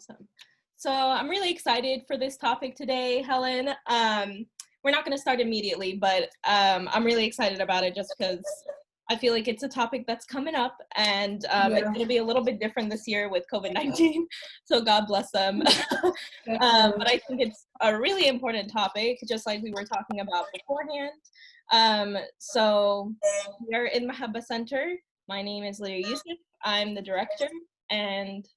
Awesome. So I'm really excited for this topic today, Helen. We're not going to start immediately, but I'm really excited about it just because I feel like it's a topic that's coming up, and it's going to be a little bit different this year with COVID-19, so God bless them. But I think it's a really important topic, just like we were talking about beforehand. So we are in Elmahaha Center. My name is Lydia Yusuf. I'm the director, and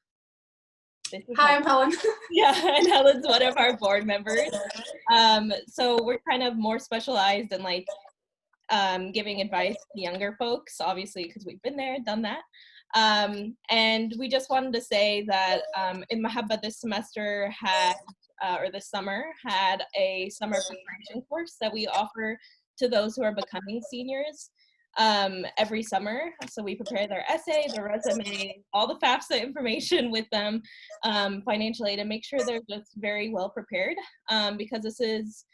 Hi, I'm Helen. Yeah, and Helen's one of our board members. So we're kind of more specialized in like giving advice to younger folks, obviously, because we've been there, done that. And we just wanted to say that Elmahaha this semester had, or this summer, had a summer preparation course that we offer to those who are becoming seniors every summer. So we prepare their essay, their resume, all the FAFSA information with them, financial aid, and make sure they're just very well prepared, because this is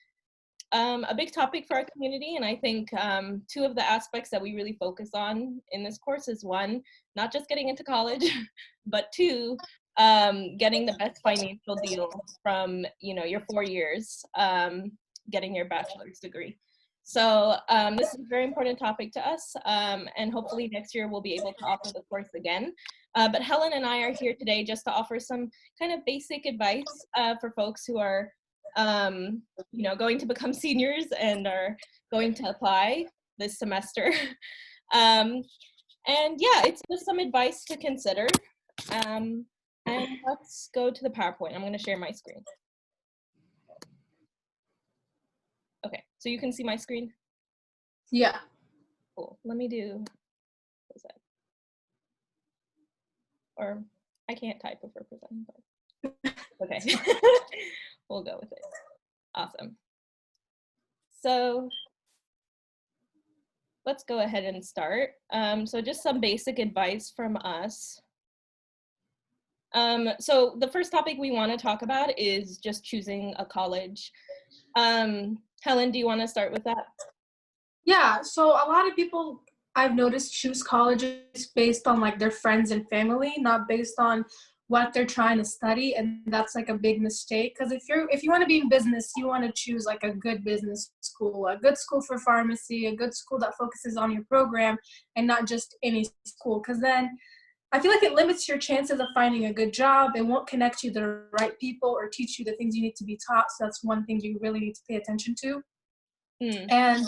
a big topic for our community. And I think two of the aspects that we really focus on in this course is one, not just getting into college, but two, getting the best financial deal from, your 4 years, getting your bachelor's degree. So this is a very important topic to us, and hopefully next year we'll be able to offer the course again. But Helen and I are here today just to offer some kind of basic advice for folks who are going to become seniors and are going to apply this semester. And yeah, it's just some advice to consider. And let's go to the PowerPoint. I'm going to share my screen. Okay, so you can see my screen? Yeah. Cool. Let me do, what is that? Or I can't type if we're presenting, but okay. We'll go with it. Awesome. So let's go ahead and start. So just some basic advice from us. So the first topic we want to talk about is just choosing a college. Helen, do you want to start with that? Yeah, so a lot of people I've noticed choose colleges based on like their friends and family, not based on what they're trying to study, and that's like a big mistake. Because if you want to be in business, you want to choose like a good business school, a good school for pharmacy, a good school that focuses on your program, and not just any school. Because then I feel like it limits your chances of finding a good job. It won't connect you to the right people or teach you the things you need to be taught. So that's one thing you really need to pay attention to. And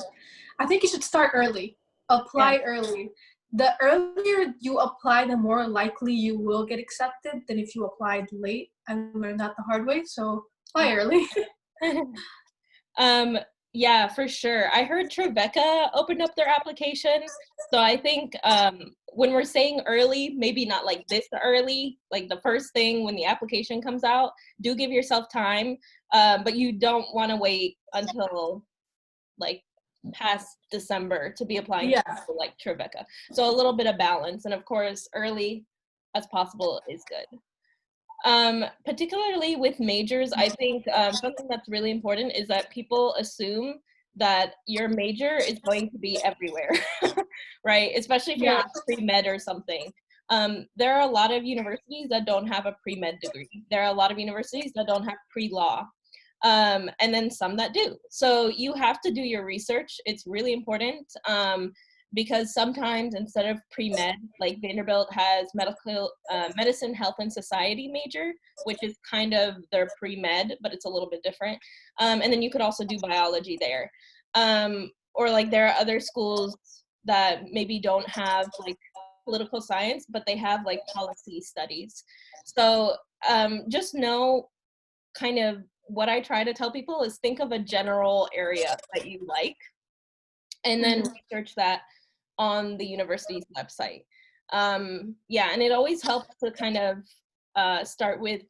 I think you should start early. Apply early. The earlier you apply, the more likely you will get accepted than if you applied late. I learned that the hard way, so apply early. Yeah, for sure. I heard Trevecca opened up their application. So I think when we're saying early, maybe not like this early, like the first thing when the application comes out, do give yourself time, but you don't want to wait until like past December to be applying to like Trevecca. So a little bit of balance, and of course early as possible is good. Particularly with majors, I think something that's really important is that people assume that your major is going to be everywhere, right? Especially if you're like pre-med or something. There are a lot of universities that don't have a pre-med degree. There are a lot of universities that don't have pre-law. And then some that do. So you have to do your research. It's really important, because sometimes instead of pre-med, like Vanderbilt has medicine, health, and society major, which is kind of their pre-med, but it's a little bit different. And then you could also do biology there. Or like there are other schools that maybe don't have like political science, but they have like policy studies. So just know kind of what I try to tell people is think of a general area that you like, and then research that on the university's website. Yeah, and it always helps to kind of start with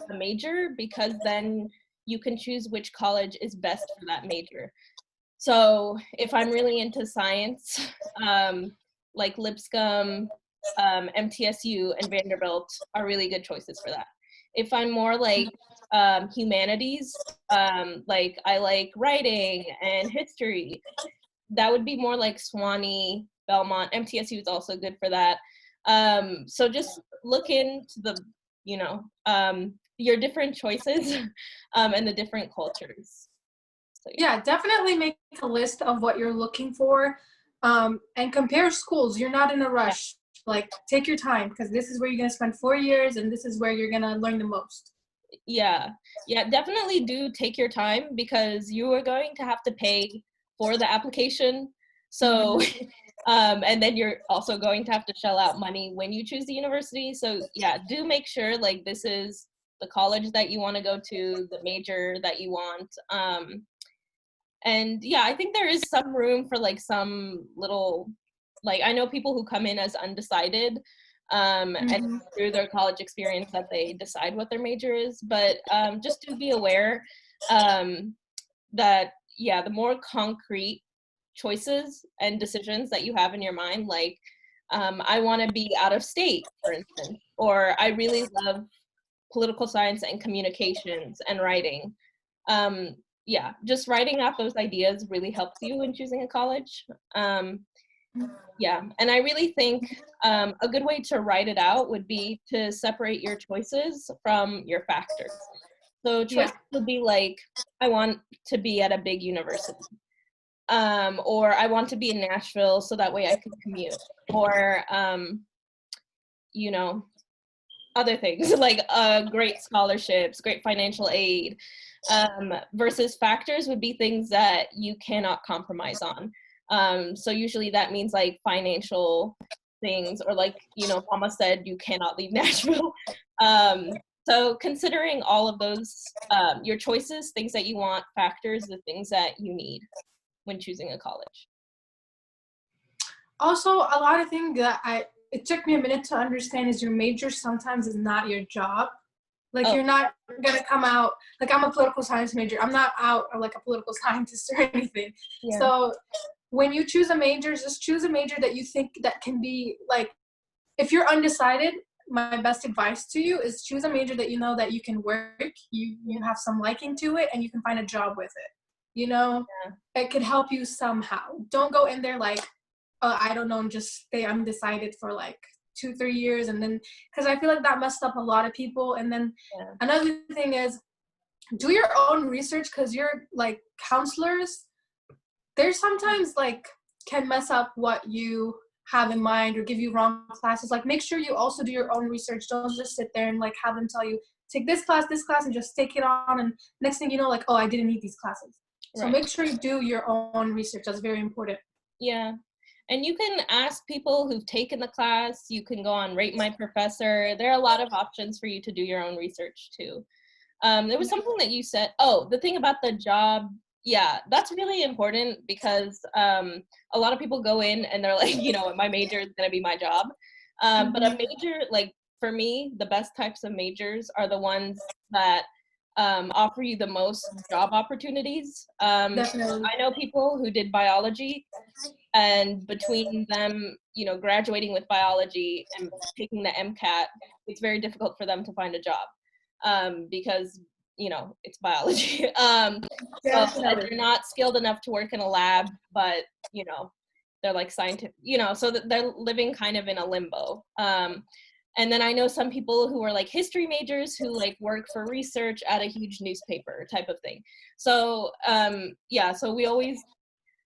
a major, because then you can choose which college is best for that major. So if I'm really into science, like Lipscomb, MTSU, and Vanderbilt are really good choices for that. If I'm more like humanities, like I like writing and history, that would be more like Swanee, Belmont. MTSU is also good for that. So just look into your different choices and the different cultures. So, yeah, definitely make a list of what you're looking for, and compare schools. You're not in a rush. Like, take your time, because this is where you're going to spend 4 years, and this is where you're going to learn the most. yeah, definitely do take your time, because you are going to have to pay for the application. So, and then you're also going to have to shell out money when you choose the university. So yeah, do make sure like this is the college that you want to go to, the major that you want. And yeah, I think there is some room for like some little, like I know people who come in as undecided, and through their college experience that they decide what their major is. But just to be aware that, yeah, the more concrete choices and decisions that you have in your mind, like I want to be out of state, for instance, or I really love political science and communications and writing. Yeah, just writing out those ideas really helps you in choosing a college. Yeah, and I really think a good way to write it out would be to separate your choices from your factors. So choices would be like, I want to be at a big university, or I want to be in Nashville so that way I can commute, or you know, other things like great scholarships, great financial aid, versus factors would be things that you cannot compromise on. So usually that means like financial things, or like, Mama said, you cannot leave Nashville. So considering all of those, your choices, things that you want, factors, the things that you need when choosing a college. Also, a lot of things that it took me a minute to understand is your major sometimes is not your job. Like, you're not gonna come out, like, I'm a political science major. I'm not out like a political scientist or anything. Yeah. So when you choose a major, just choose a major that you think that can be, like, if you're undecided, my best advice to you is choose a major that you know that you can work, you have some liking to it, and you can find a job with it. It could help you somehow. Don't go in there like, I don't know, and just stay undecided for like 2-3 years, and then, because I feel like that messed up a lot of people. And then another thing is, do your own research, because your like counselors, they're sometimes like can mess up what you have in mind or give you wrong classes. Like, make sure you also do your own research. Don't just sit there and like have them tell you, take this class, and just take it on, and next thing you know, like, oh, I didn't need these classes. So make sure you do your own research. That's very important. Yeah. And you can ask people who've taken the class. You can go on Rate My Professor. There are a lot of options for you to do your own research too. There was something that you said, the thing about the job. Yeah, that's really important, because a lot of people go in and they're like, my major is going to be my job. But a major, like for me, the best types of majors are the ones that offer you the most job opportunities. Definitely. I know people who did biology, and between them, graduating with biology and taking the MCAT, it's very difficult for them to find a job, because it's biology. So they're not skilled enough to work in a lab, but they're like scientific, so that they're living kind of in a limbo. And then I know some people who are like history majors who like work for research at a huge newspaper type of thing. So so we always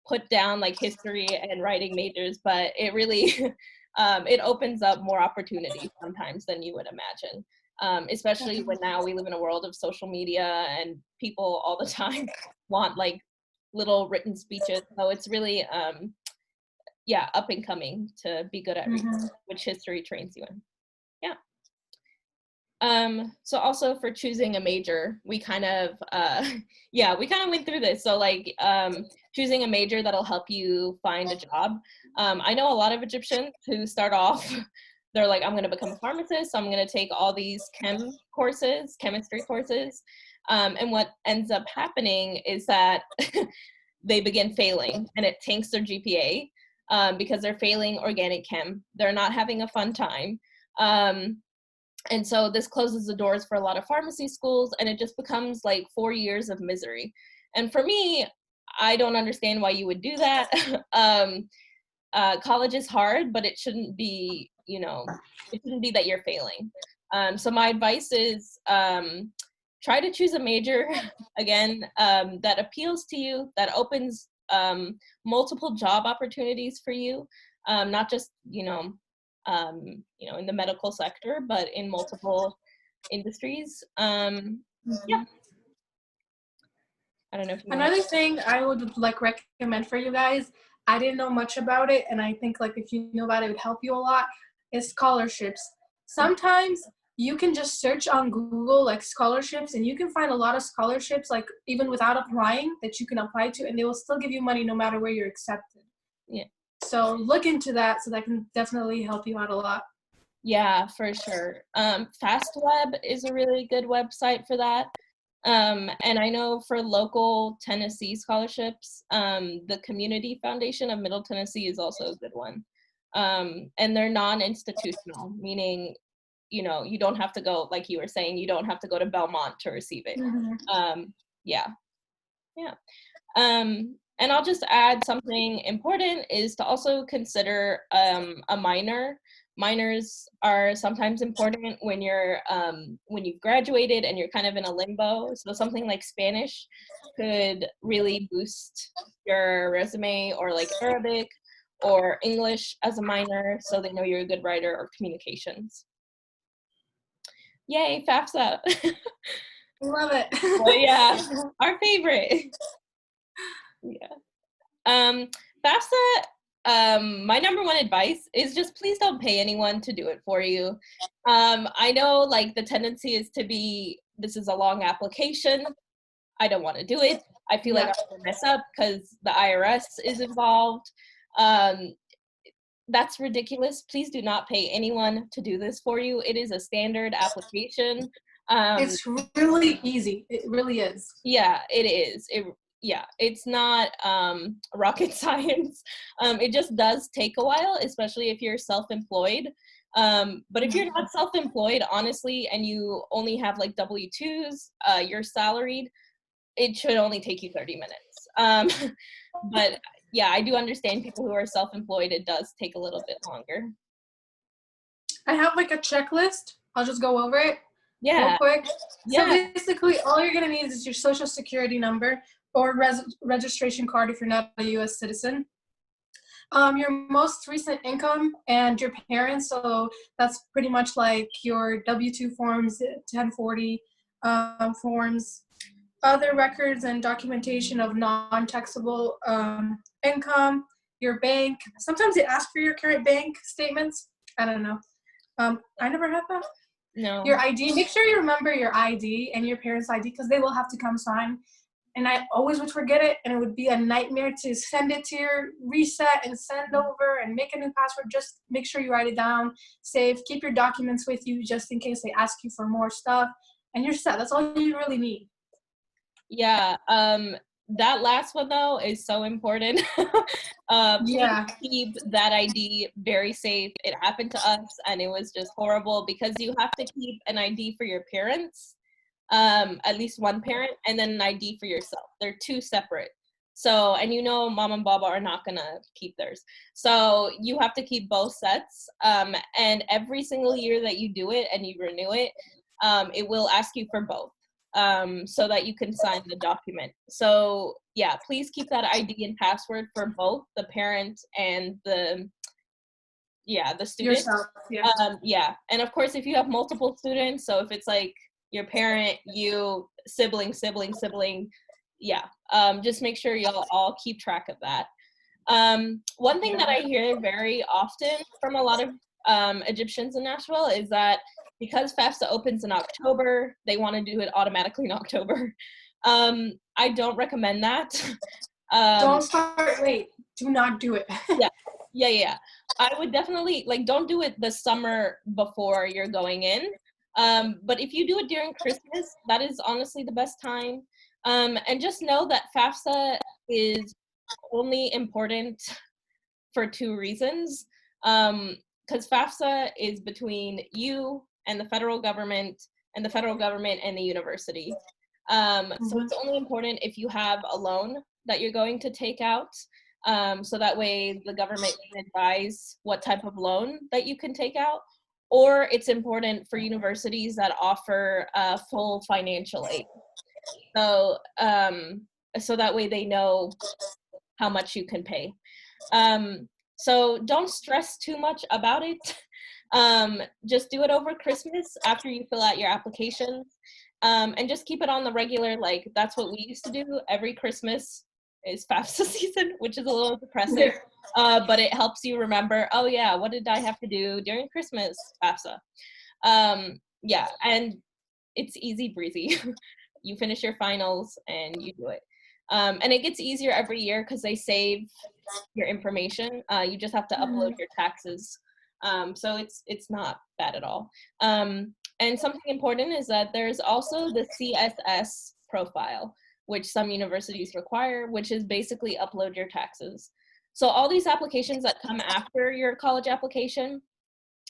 put down like history and writing majors, but it really it opens up more opportunities sometimes than you would imagine. Especially when now we live in a world of social media and people all the time want like little written speeches. So it's really up and coming to be good at research, which history trains you in. So also for choosing a major, we kind of went through this. So like choosing a major that'll help you find a job. I know a lot of Egyptians who start off, they're like, I'm going to become a pharmacist, so I'm going to take all these chemistry courses. And what ends up happening is that they begin failing, and it tanks their GPA because they're failing organic chem. They're not having a fun time. And so this closes the doors for a lot of pharmacy schools, and it just becomes like 4 years of misery. And for me, I don't understand why you would do that. College is hard, but it shouldn't be, it shouldn't be that you're failing. So my advice is try to choose a major, again, that appeals to you, that opens multiple job opportunities for you, not just, in the medical sector, but in multiple industries. Yeah, I don't know if you want Another to. thing I would like recommend for you guys, I didn't know much about it, and I think like if you knew about it, it would help you a lot, is scholarships. Sometimes you can just search on Google like scholarships, and you can find a lot of scholarships like even without applying that you can apply to, and they will still give you money no matter where you're accepted. Yeah. So look into that, so that can definitely help you out a lot. Yeah, for sure. FastWeb is a really good website for that. And I know for local Tennessee scholarships, the Community Foundation of Middle Tennessee is also a good one. And they're non-institutional, meaning, you don't have to go, like you were saying, you don't have to go to Belmont to receive it. Yeah, yeah. And I'll just add something important is to also consider a minor. Minors are sometimes important when when you've graduated and you're kind of in a limbo. So something like Spanish could really boost your resume, or like Arabic or English as a minor, so they know you're a good writer, or communications. Yay, FAFSA. Love it. Well, yeah, our favorite. Yeah. FAFSA, my number one advice is just please don't pay anyone to do it for you. I know like the tendency is to be, this is a long application, I don't want to do it. I feel like I'm gonna mess up because the IRS is involved. That's ridiculous. Please do not pay anyone to do this for you. It is a standard application. It's really easy. It really is. Yeah, it is. It's not rocket science. It just does take a while, especially if you're self-employed. But if you're not self-employed, honestly, and you only have like W-2s, you're salaried, it should only take you 30 minutes. But yeah, I do understand people who are self-employed, it does take a little bit longer. I have like a checklist. I'll just go over it real Yeah. quick. Yeah. So basically, all you're gonna need is your social security number or registration card if you're not a U.S. citizen. Your most recent income and your parents. So that's pretty much like your W-2 forms, 1040 forms, other records and documentation of non-taxable income, your bank. Sometimes they ask for your current bank statements. I don't know. I never had that. No. Your ID. Make sure you remember your ID and your parents' ID because they will have to come sign. And I always would forget it, and it would be a nightmare to send it to your reset and send over and make a new password. Just make sure you write it down, save, keep your documents with you just in case they ask you for more stuff, and you're set. That's all you really need. Yeah, that last one though is so important. Please keep that ID very safe. It happened to us and it was just horrible because you have to keep an ID for your parents, at least one parent, and then an ID for yourself. They're two separate. So, and mom and baba are not gonna keep theirs. So you have to keep both sets. And every single year that you do it and you renew it, it will ask you for both. So that you can sign the document. So yeah, please keep that ID and password for both the parent and the student. Yourself, yeah. And of course, if you have multiple students, so if it's like your parent, you, sibling, yeah, just make sure y'all all keep track of that. One thing that I hear very often from a lot of Egyptians in Nashville is that because FAFSA opens in October, they want to do it automatically in October. I don't recommend that. Don't start late. Do not do it. Yeah. I would definitely, don't do it the summer before you're going in. But if you do it during Christmas, that is honestly the best time. And just know that FAFSA is only important for two reasons. Because FAFSA is between you and the federal government, and the federal government and the university. So it's only important if you have a loan that you're going to take out. So that way the government can advise what type of loan that you can take out. or it's important for universities that offer full financial aid. So, so that way they know how much you can pay. So don't stress too much about it. Just do it over Christmas after you fill out your applications. And just keep it on the regular, like that's what we used to do. Every Christmas is FAFSA season, which is a little depressing, but it helps you remember, oh yeah, what did I have to do during Christmas? FAFSA. Yeah, and it's easy breezy. You finish your finals and you do it. And it gets easier every year because they save your information. You just have to upload your taxes. So it's not bad at all. And something important is that there's also the CSS profile, which some universities require, which is basically upload your taxes. So all these applications that come after your college application,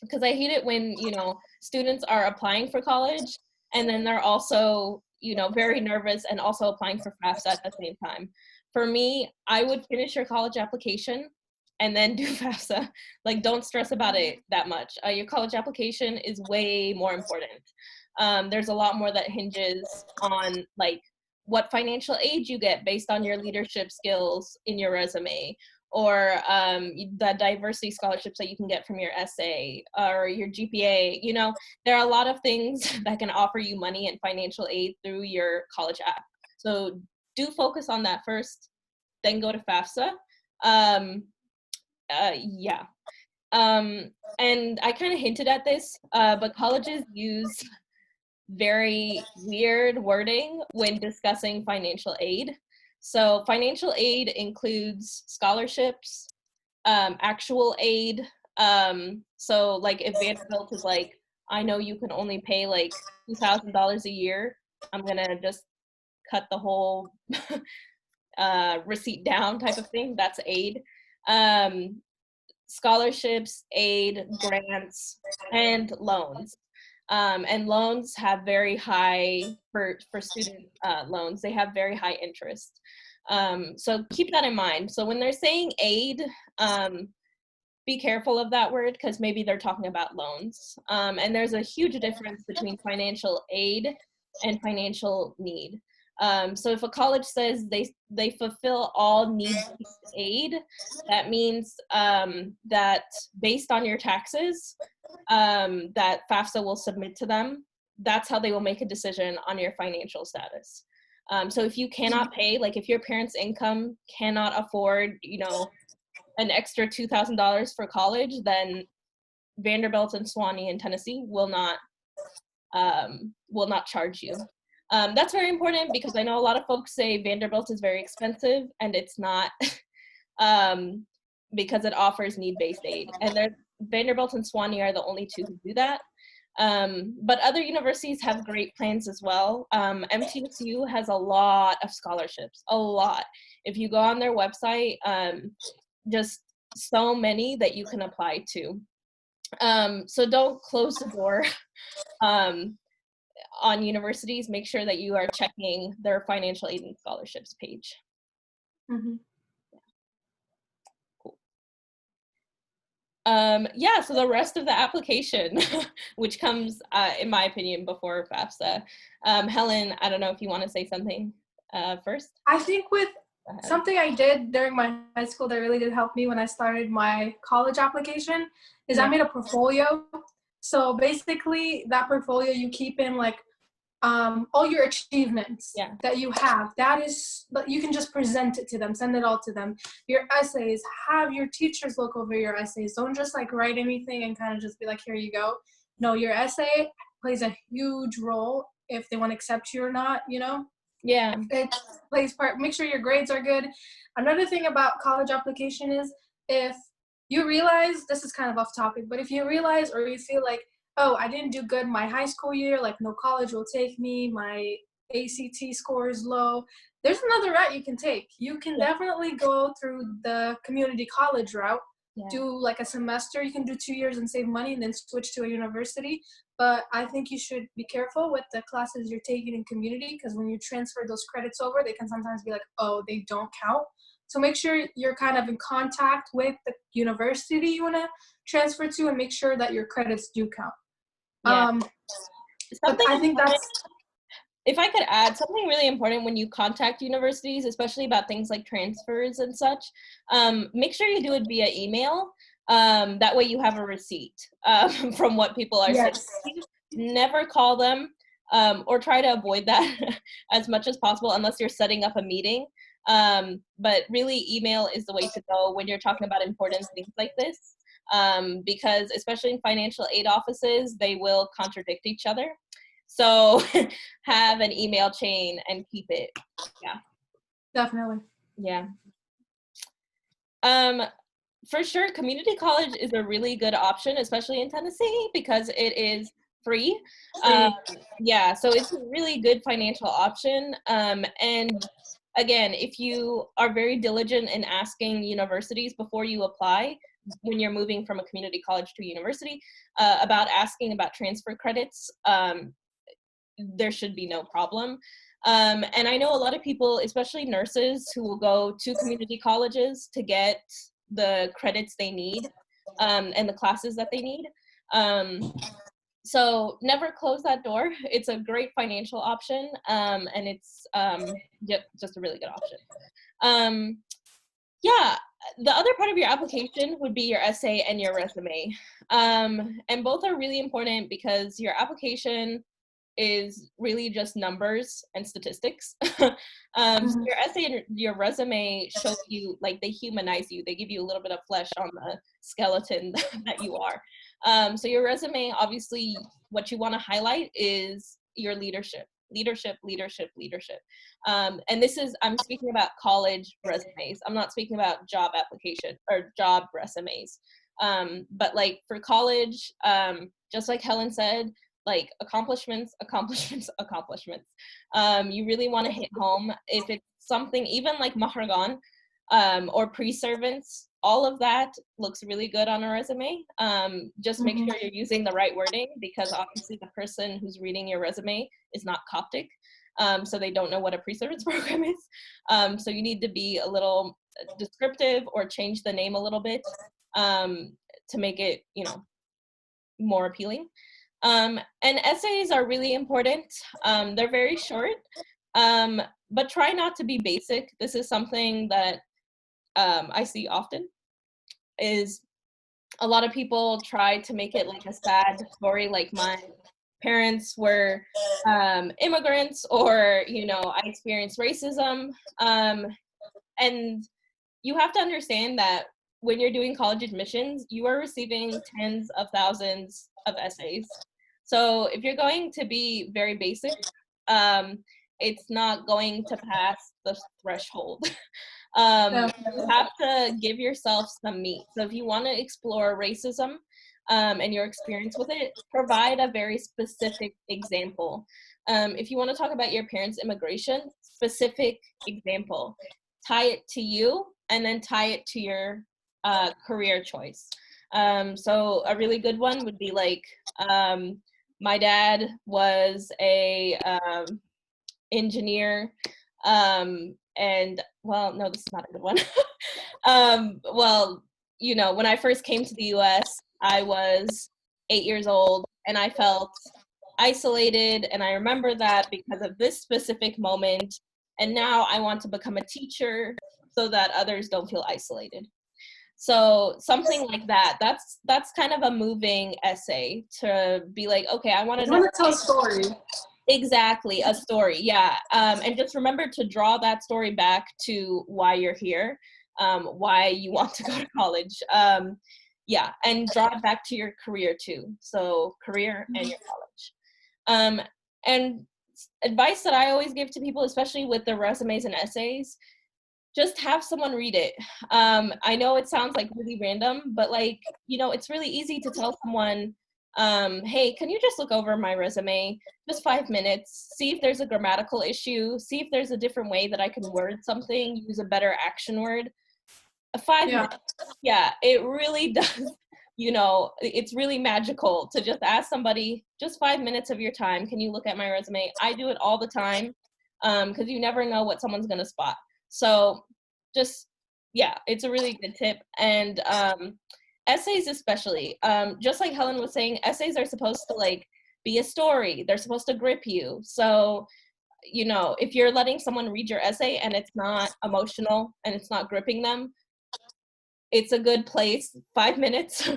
because I hate it when, you know, students are applying for college and then they're also, you know, very nervous and also applying for FAFSA at the same time. For me, I would finish your college application and then do FAFSA. Like, don't stress about it that much. Your college application is way more important. There's a lot more that hinges on like what financial aid you get based on your leadership skills in your resume, or the diversity scholarships that you can get from your essay or your GPA. You know, there are a lot of things that can offer you money and financial aid through your college app. So do focus on that first, then go to FAFSA. Yeah. And I kind of hinted at this, but colleges use very weird wording when discussing financial aid. So financial aid includes scholarships, actual aid. So like if Vanderbilt is like, I know you can only pay like $2,000 a year, I'm gonna just cut the whole receipt down type of thing. That's aid. Scholarships, aid, grants, and loans. And loans have very high, for student loans, they have very high interest. So keep that in mind. So when they're saying aid, be careful of that word because maybe they're talking about loans. And there's a huge difference between financial aid and financial need. So if a college says they fulfill all needs-based aid, that means that based on your taxes that FAFSA will submit to them, that's how they will make a decision on your financial status. So if you cannot pay, like if your parents' income cannot afford, you know, an extra $2,000 for college, then Vanderbilt and Sewanee in Tennessee will not charge you. That's very important because I know a lot of folks say Vanderbilt is very expensive, and it's not, because it offers need-based aid. And Vanderbilt and Sewanee are the only two who do that. But other universities have great plans as well. MTSU has a lot of scholarships, a lot. If you go on their website, just so many that you can apply to. So don't close the door on universities. Make sure that you are checking their financial aid and scholarships page. Mm-hmm. Cool. Yeah, so the rest of the application, which comes, in my opinion, before FAFSA. Helen, I don't know if you want to say something first. I think with something I did during my high school that really did help me when I started my college application is I made a portfolio. So basically that portfolio you keep in like all your achievements that you have. That is, but you can just present it to them, send it all to them. Your essays, have your teachers look over your essays. Don't just like write anything and kind of just be like, here you go. No, your essay plays a huge role if they want to accept you or not, you know? Yeah. It plays part. Make sure your grades are good. Another thing about college application is if you realize, this is kind of off topic, but if you realize or you feel like, oh, I didn't do good my high school year, like no college will take me, my ACT score is low, there's another route you can take. You can definitely go through the community college route, do like a semester. You can do 2 years and save money and then switch to a university. But I think you should be careful with the classes you're taking in community because when you transfer those credits over, they can sometimes be like, oh, they don't count. So make sure you're kind of in contact with the university you want to transfer to, and make sure that your credits do count. Yeah. But I think that's, if I could add something really important when you contact universities, especially about things like transfers and such, make sure you do it via email. That way you have a receipt from what people are saying. Never call them, or try to avoid that as much as possible unless you're setting up a meeting. But really, email is the way to go when you're talking about important things like this, because especially in financial aid offices, they will contradict each other. So have an email chain and keep it. Yeah. Definitely. Yeah. For sure, community college is a really good option, especially in Tennessee, because it is free. Yeah, so it's a really good financial option. And again, if you are very diligent in asking universities before you apply, when you're moving from a community college to a university, about asking about transfer credits, there should be no problem. And I know a lot of people, especially nurses, who will go to community colleges to get the credits they need, and the classes that they need. So never close that door. It's a great financial option, and it's just a really good option. Yeah, the other part of your application would be your essay and your resume. And both are really important because your application is really just numbers and statistics. So your essay and your resume show you, like, they humanize you. They give you a little bit of flesh on the skeleton that you are. So your resume, obviously, what you want to highlight is your leadership. And this is, I'm speaking about college resumes. I'm not speaking about job application or job resumes. But like for college, just like Helen said, like accomplishments. You really want to hit home. If it's something even like Mahragan, or pre-servants, all of that looks really good on a resume. Just make sure you're using the right wording, because obviously the person who's reading your resume is not Coptic, so they don't know what a pre-servants program is. So you need to be a little descriptive or change the name a little bit, to make it, more appealing. And essays are really important. They're very short, but try not to be basic. This is something that I see often, is a lot of people try to make it like a sad story, like my parents were immigrants, or, I experienced racism. And you have to understand that when you're doing college admissions, you are receiving tens of thousands of essays. So if you're going to be very basic, it's not going to pass the threshold. You have to give yourself some meat. So if you want to explore racism, and your experience with it, provide a very specific example. If you want to talk about your parents' immigration, specific example. Tie it to you, and then tie it to your career choice. So a really good one would be like, my dad was a engineer, and well, no, this is not a good one. Well, when I first came to the US, I was 8 years old, and I felt isolated, and I remember that because of this specific moment, and now I want to become a teacher so that others don't feel isolated. So something like that. That's kind of a moving essay, to be like, okay, I want to know. Tell a story. Exactly, a story, yeah. And just remember to draw that story back to why you're here, why you want to go to college. Yeah, and draw it back to your career too. So career and your college. And advice that I always give to people, especially with the resumes and essays, just have someone read it. I know it sounds like really random, but it's really easy to tell someone, hey, can you just look over my resume? Just 5 minutes, see if there's a grammatical issue, see if there's a different way that I can word something, use a better action word. 5 minutes. Yeah, it really does. It's really magical to just ask somebody, just 5 minutes of your time, can you look at my resume? I do it all the time, because you never know what someone's going to spot. So just Yeah, it's a really good tip. And essays especially, just like Helen was saying, essays are supposed to like be a story. They're supposed to grip you. So, you know, if you're letting someone read your essay and it's not emotional and it's not gripping them, it's a good place. 5 minutes.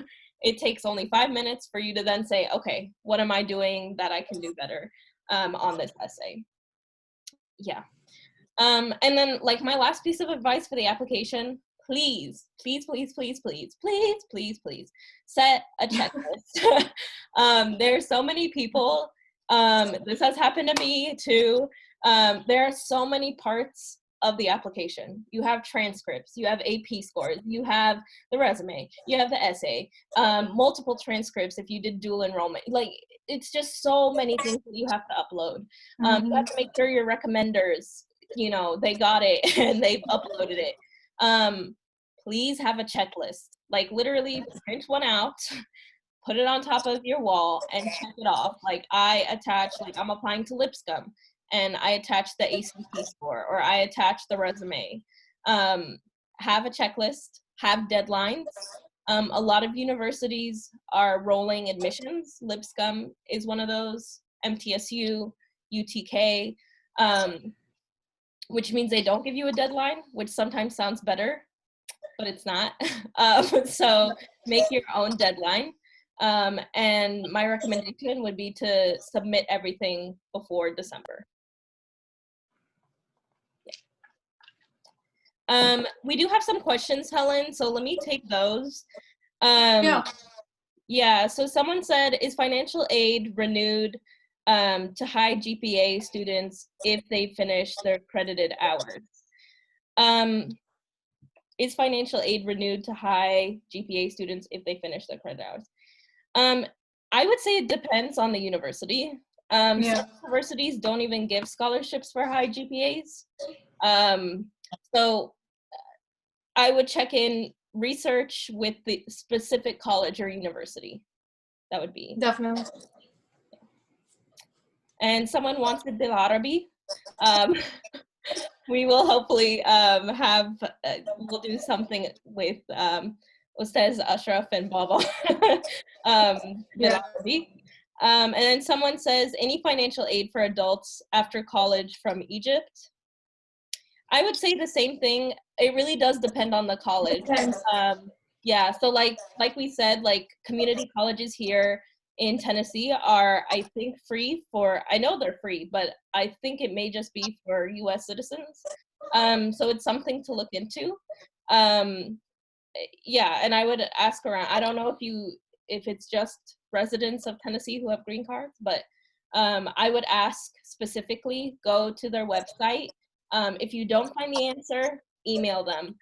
It takes only 5 minutes for you to then say, okay, what am I doing that I can do better on this essay? Yeah. And then like my last piece of advice for the application, please, please, please, please, please, please, please, please set a checklist. There's so many people, this has happened to me too. There are so many parts of the application. You have transcripts, you have AP scores, you have the resume, you have the essay, multiple transcripts if you did dual enrollment. Like, it's just so many things that you have to upload. You have to make sure your recommenders, you know, they got it and they've uploaded it. Please have a checklist. Like, literally print one out, put it on top of your wall and check it off. Like, I attach, like, I'm applying to Lipscomb and I attach the ACT score, or I attach the resume. Have a checklist, have deadlines. A lot of universities are rolling admissions. Lipscomb is one of those, MTSU, UTK, which means they don't give you a deadline, which sometimes sounds better, but it's not. So make your own deadline. And my recommendation would be to submit everything before December. We do have some questions, Helen, so let me take those. Yeah, so someone said, is financial aid renewed to high GPA students if they finish their credited hours? Is financial aid renewed to high GPA students if they finish their credit hours? I would say it depends on the university. Some universities don't even give scholarships for high GPAs. So I would check in research with the specific college or university. That would be. Definitely. And someone wants a Bil Arabi. We will hopefully we'll do something with Ustaz Ashraf and Baba. And then someone says, any financial aid for adults after college from Egypt? I would say the same thing. It really does depend on the college. Yeah, so like we said, like community colleges here in Tennessee are, I think, free for, I know they're free, but I think it may just be for US citizens. So it's something to look into. Yeah, and I would ask around. I don't know if it's just residents of Tennessee who have green cards, but I would ask specifically, go to their website. If you don't find the answer, email them.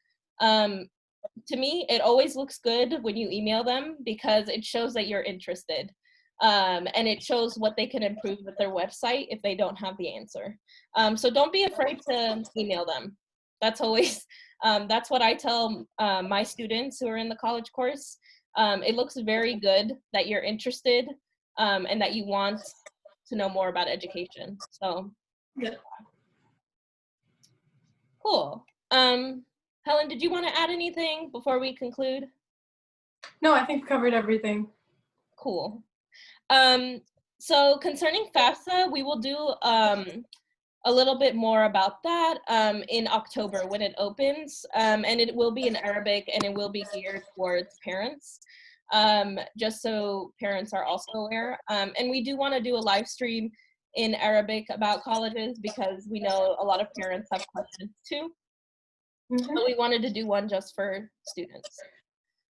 To me, it always looks good when you email them because it shows that you're interested. And it shows what they can improve with their website if they don't have the answer. So don't be afraid to email them. That's always, that's what I tell my students who are in the college course. It looks very good that you're interested and that you want to know more about education. So, yeah. Cool. Helen, did you want to add anything before we conclude? No, I think we covered everything. Cool. So concerning FAFSA, we will do a little bit more about that in October when it opens, and it will be in Arabic and it will be geared towards parents, just so parents are also aware. And we do want to do a live stream in Arabic about colleges because we know a lot of parents have questions too. So we wanted to do one just for students.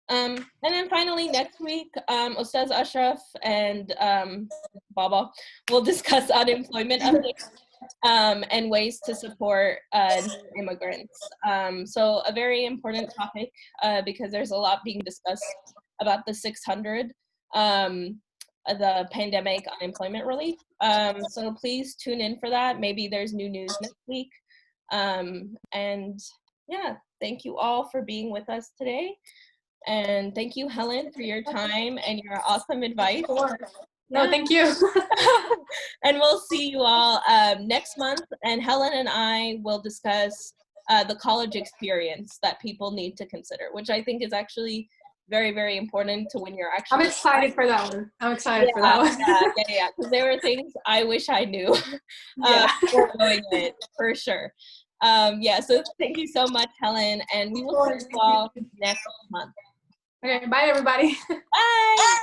And then finally, next week, Ustaz Ashraf and Baba will discuss unemployment updates and ways to support new immigrants. So a very important topic because there's a lot being discussed about the 600, the pandemic unemployment relief. So please tune in for that. Maybe there's new news next week. And yeah, thank you all for being with us today. And thank you, Helen, for your time and your awesome advice. No, thank you. And we'll see you all next month. And Helen and I will discuss the college experience that people need to consider, which I think is actually very, very important to when you're actually. I'm excited for that one. I'm excited for that one. Yeah. Because there were things I wish I knew before going in, for sure. So thank you so much, Helen, and we will see you all next month. Okay, bye everybody. Bye.